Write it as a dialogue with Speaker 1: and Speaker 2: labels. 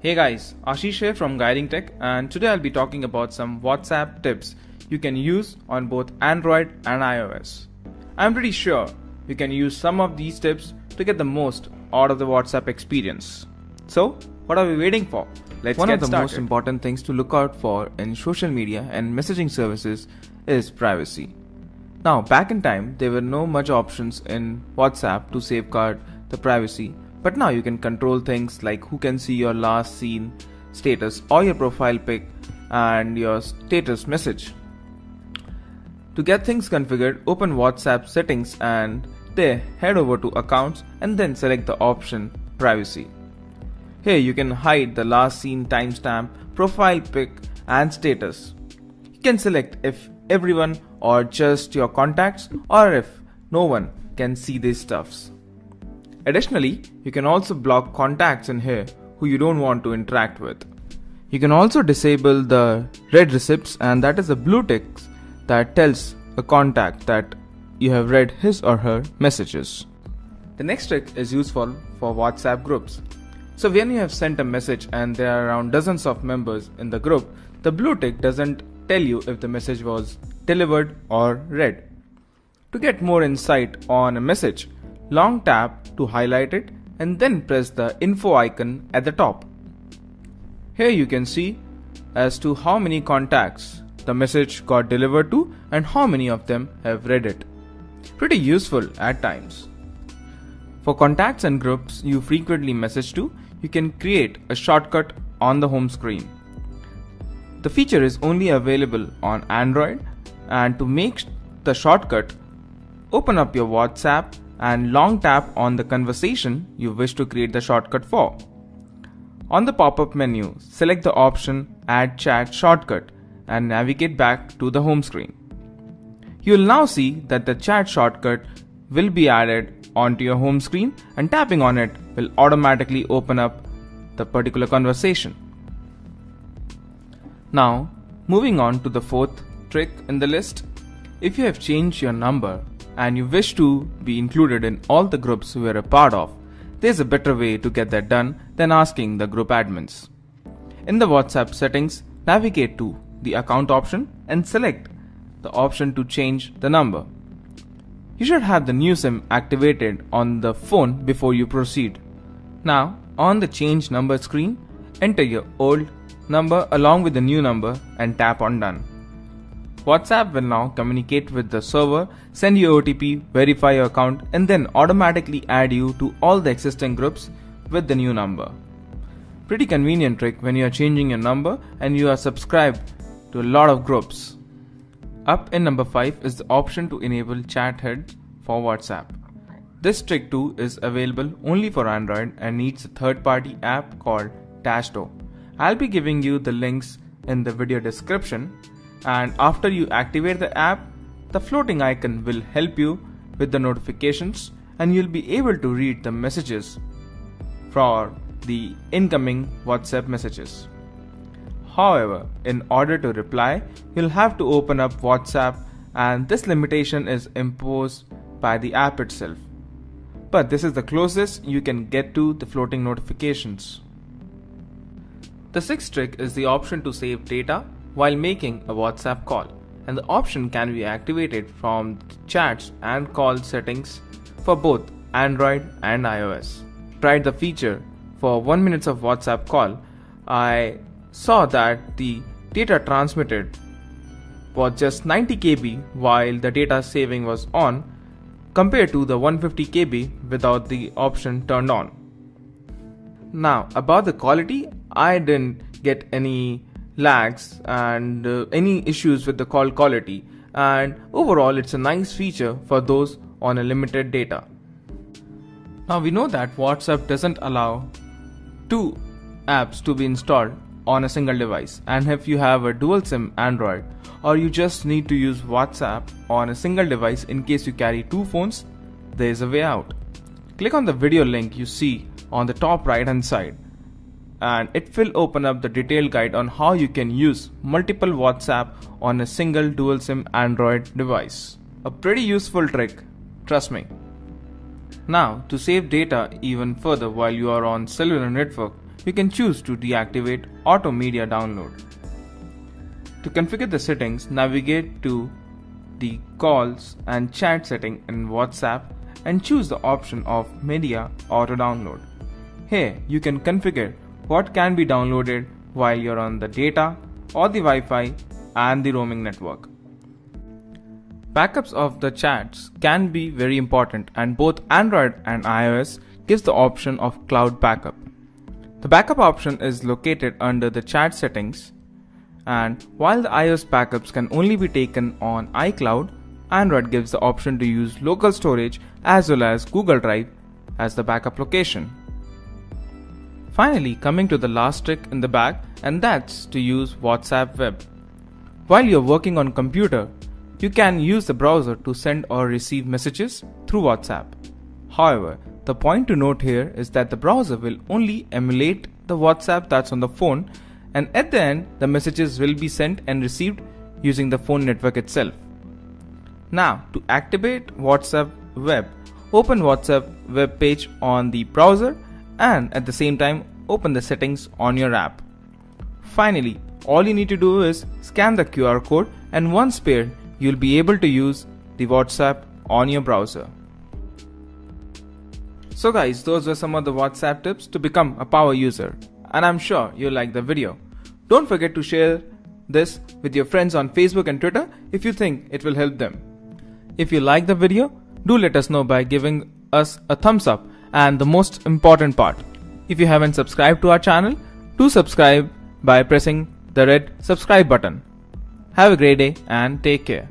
Speaker 1: Hey guys, Ashish here from Guiding Tech, and today I'll be talking about some WhatsApp tips you can use on both Android and iOS. I'm pretty sure you can use some of these tips to get the most out of the WhatsApp experience. So, what are we waiting for? Let's get started.
Speaker 2: One of the most important things to look out for in social media and messaging services is privacy. Now, back in time, there were no much options in WhatsApp to safeguard the privacy. But now you can control things like who can see your last seen status or your profile pic and your status message. To get things configured, open WhatsApp settings and there head over to accounts and then select the option privacy. Here you can hide the last seen timestamp, profile pic and status. You can select if everyone or just your contacts or if no one can see these stuffs. Additionally, you can also block contacts in here who you don't want to interact with. You can also disable the read receipts, and that is the blue ticks that tells a contact that you have read his or her messages.
Speaker 1: The next trick is useful for WhatsApp groups. So when you have sent a message and there are around dozens of members in the group, the blue tick doesn't tell you if the message was delivered or read. To get more insight on a message, long tap to highlight it and then press the info icon at the top. Here you can see as to how many contacts the message got delivered to and how many of them have read it. Pretty useful at times. For contacts and groups you frequently message to, you can create a shortcut on the home screen. The feature is only available on Android, and to make the shortcut, open up your WhatsApp and long tap on the conversation you wish to create the shortcut for. On the pop-up menu, select the option Add Chat Shortcut and navigate back to the home screen. You will now see that the chat shortcut will be added onto your home screen, and tapping on it will automatically open up the particular conversation. Now, moving on to the fourth trick in the list. If you have changed your number and you wish to be included in all the groups you are a part of, there's a better way to get that done than asking the group admins. In the WhatsApp settings, navigate to the account option and select the option to change the number. You should have the new SIM activated on the phone before you proceed. Now, on the change number screen, enter your old number along with the new number and tap on done. WhatsApp will now communicate with the server, send you OTP, verify your account and then automatically add you to all the existing groups with the new number. Pretty convenient trick when you are changing your number and you are subscribed to a lot of groups. Up in number 5 is the option to enable chat heads for WhatsApp. This trick too is available only for Android and needs a third-party app called Dashdo. I'll be giving you the links in the video description. And after you activate the app, the floating icon will help you with the notifications and you'll be able to read the messages for the incoming WhatsApp messages. However, in order to reply, you'll have to open up WhatsApp, and this limitation is imposed by the app itself. But this is the closest you can get to the floating notifications. The sixth trick is the option to save data while making a WhatsApp call, and the option can be activated from chats and call settings for both Android and iOS. Tried the feature for 1 minute of WhatsApp call. I saw that the data transmitted was just 90 KB while the data saving was on compared to the 150 KB without the option turned on. Now about the quality, I didn't get any lags and any issues with the call quality, and overall it's a nice feature for those on a limited data. Now we know that WhatsApp doesn't allow two apps to be installed on a single device, and if you have a dual SIM Android or you just need to use WhatsApp on a single device in case you carry two phones, there is a way out. Click on the video link you see on the top right hand side, and it will open up the detailed guide on how you can use multiple WhatsApp on a single dual SIM Android device. A pretty useful trick, trust me. Now, to save data even further while you are on cellular network, you can choose to deactivate auto media download. To configure the settings, navigate to the calls and chat setting in WhatsApp and choose the option of media auto download. Here you can configure what can be downloaded while you're on the data or the Wi-Fi and the roaming network. Backups of the chats can be very important, and both Android and iOS gives the option of cloud backup. The backup option is located under the chat settings, and while the iOS backups can only be taken on iCloud, Android gives the option to use local storage as well as Google Drive as the backup location. Finally, coming to the last trick in the bag, and that's to use WhatsApp Web. While you're working on computer, you can use the browser to send or receive messages through WhatsApp. However, the point to note here is that the browser will only emulate the WhatsApp that's on the phone, and at the end, the messages will be sent and received using the phone network itself. Now, to activate WhatsApp Web, open WhatsApp web page on the browser and at the same time open the settings on your app. Finally, all you need to do is scan the QR code, and once paired, you'll be able to use the WhatsApp on your browser. So guys, those were some of the WhatsApp tips to become a power user, and I'm sure you liked the video. Don't forget to share this with your friends on Facebook and Twitter if you think it will help them. If you like the video, do let us know by giving us a thumbs up, and the most important part, if you haven't subscribed to our channel, do subscribe by pressing the red subscribe button. Have a great day and take care.